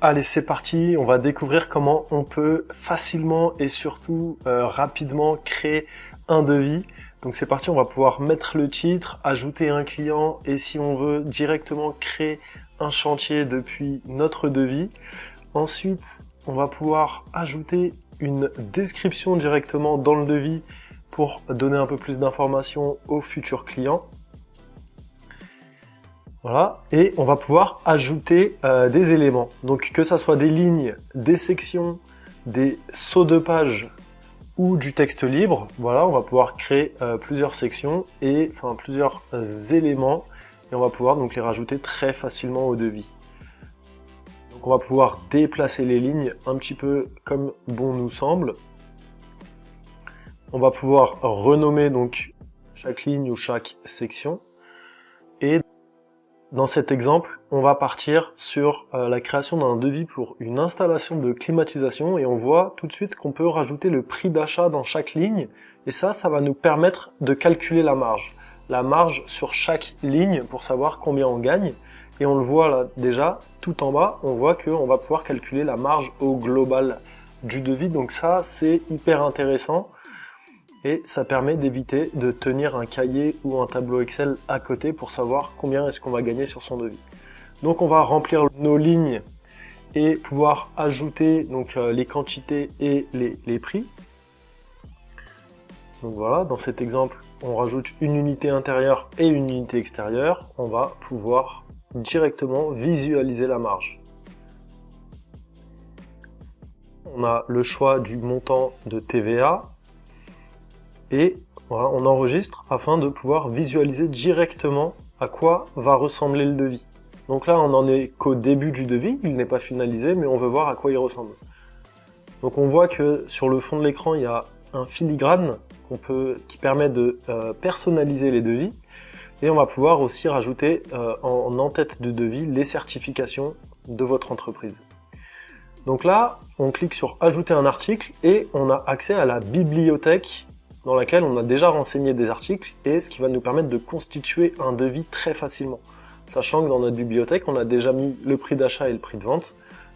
Allez, c'est parti, on va découvrir comment on peut facilement et surtout rapidement créer un devis. Donc c'est parti, on va pouvoir mettre le titre, ajouter un client et si on veut directement créer un chantier depuis notre devis. Ensuite, on va pouvoir ajouter une description directement dans le devis pour donner un peu plus d'informations aux futurs clients. Voilà, et on va pouvoir ajouter des éléments, donc que ça soit des lignes, des sections, des sauts de page ou du texte libre. Voilà, on va pouvoir créer plusieurs sections et plusieurs éléments et on va pouvoir donc les rajouter très facilement au devis. Donc on va pouvoir déplacer les lignes un petit peu comme bon nous semble. On va pouvoir renommer donc chaque ligne ou chaque section et dans cet exemple, on va partir sur la création d'un devis pour une installation de climatisation et on voit tout de suite qu'on peut rajouter le prix d'achat dans chaque ligne et ça va nous permettre de calculer la marge. La marge sur chaque ligne pour savoir combien on gagne et on le voit là déjà tout en bas, on voit qu'on va pouvoir calculer la marge au global du devis donc ça c'est hyper intéressant. Et ça permet d'éviter de tenir un cahier ou un tableau Excel à côté pour savoir combien est-ce qu'on va gagner sur son devis. Donc on va remplir nos lignes et pouvoir ajouter donc, les quantités et les prix. Donc voilà, dans cet exemple, on rajoute une unité intérieure et une unité extérieure. On va pouvoir directement visualiser la marge. On a le choix du montant de TVA. Et voilà, on enregistre afin de pouvoir visualiser directement à quoi va ressembler le devis. Donc là, on n'en est qu'au début du devis, il n'est pas finalisé, mais on veut voir à quoi il ressemble. Donc on voit que sur le fond de l'écran, il y a un filigrane qui permet de personnaliser les devis. Et on va pouvoir aussi rajouter en en-tête de devis les certifications de votre entreprise. Donc là, on clique sur ajouter un article et on a accès à la bibliothèque dans laquelle on a déjà renseigné des articles et ce qui va nous permettre de constituer un devis très facilement. Sachant que dans notre bibliothèque, on a déjà mis le prix d'achat et le prix de vente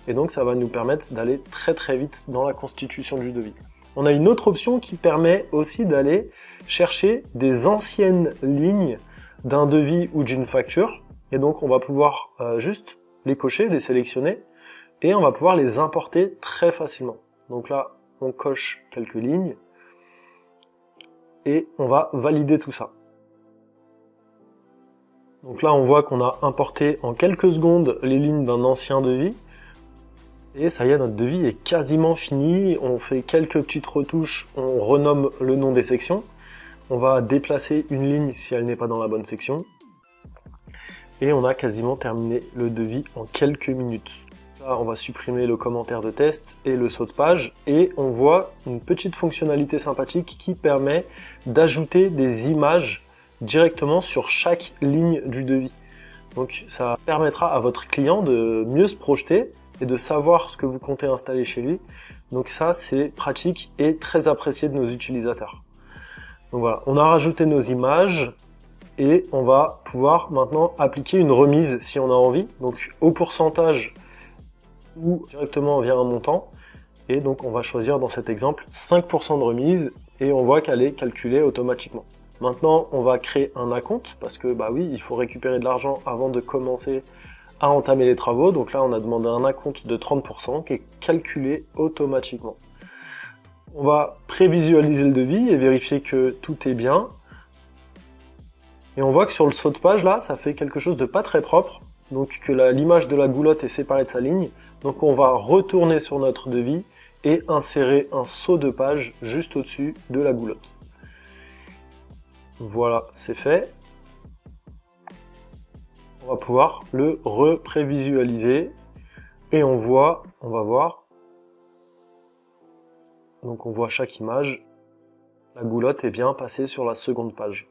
et donc ça va nous permettre d'aller très vite dans la constitution du devis. On a une autre option qui permet aussi d'aller chercher des anciennes lignes d'un devis ou d'une facture et donc on va pouvoir juste les cocher, les sélectionner et on va pouvoir les importer très facilement. Donc là, on coche quelques lignes et on va valider tout ça. Donc là, on voit qu'on a importé en quelques secondes les lignes d'un ancien devis. Et ça y est, notre devis est quasiment fini. On fait quelques petites retouches, on renomme le nom des sections. On va déplacer une ligne si elle n'est pas dans la bonne section. Et on a quasiment terminé le devis en quelques minutes. Là, on va supprimer le commentaire de test et le saut de page et on voit une petite fonctionnalité sympathique qui permet d'ajouter des images directement sur chaque ligne du devis. Donc ça permettra à votre client de mieux se projeter et de savoir ce que vous comptez installer chez lui. Donc ça c'est pratique et très apprécié de nos utilisateurs. Donc voilà, on a rajouté nos images et on va pouvoir maintenant appliquer une remise si on a envie. Donc au pourcentage ou directement via un montant et donc on va choisir dans cet exemple 5% de remise et on voit qu'elle est calculée automatiquement. Maintenant on va créer un acompte parce que bah oui il faut récupérer de l'argent avant de commencer à entamer les travaux, donc là on a demandé un acompte de 30% qui est calculé automatiquement. On va prévisualiser le devis et vérifier que tout est bien et on voit que sur le saut de page là ça fait quelque chose de pas très propre. Donc que l'image de la goulotte est séparée de sa ligne. Donc on va retourner sur notre devis et insérer un saut de page juste au-dessus de la goulotte. Voilà, c'est fait. On va pouvoir le reprévisualiser et on va voir. Donc on voit chaque image. La goulotte est bien passée sur la seconde page.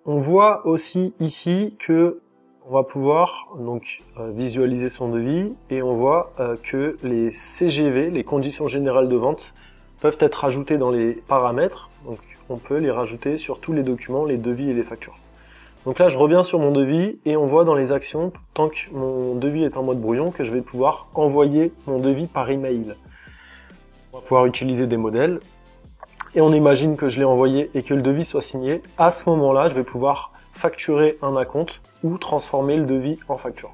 On voit aussi ici que on va pouvoir donc visualiser son devis et on voit que les CGV, les conditions générales de vente, peuvent être ajoutées dans les paramètres. Donc on peut les rajouter sur tous les documents, les devis et les factures. Donc là, je reviens sur mon devis et on voit dans les actions, tant que mon devis est en mode brouillon, que je vais pouvoir envoyer mon devis par email. On va pouvoir utiliser des modèles et on imagine que je l'ai envoyé et que le devis soit signé. À ce moment-là, je vais pouvoir facturer un acompte ou transformer le devis en facture.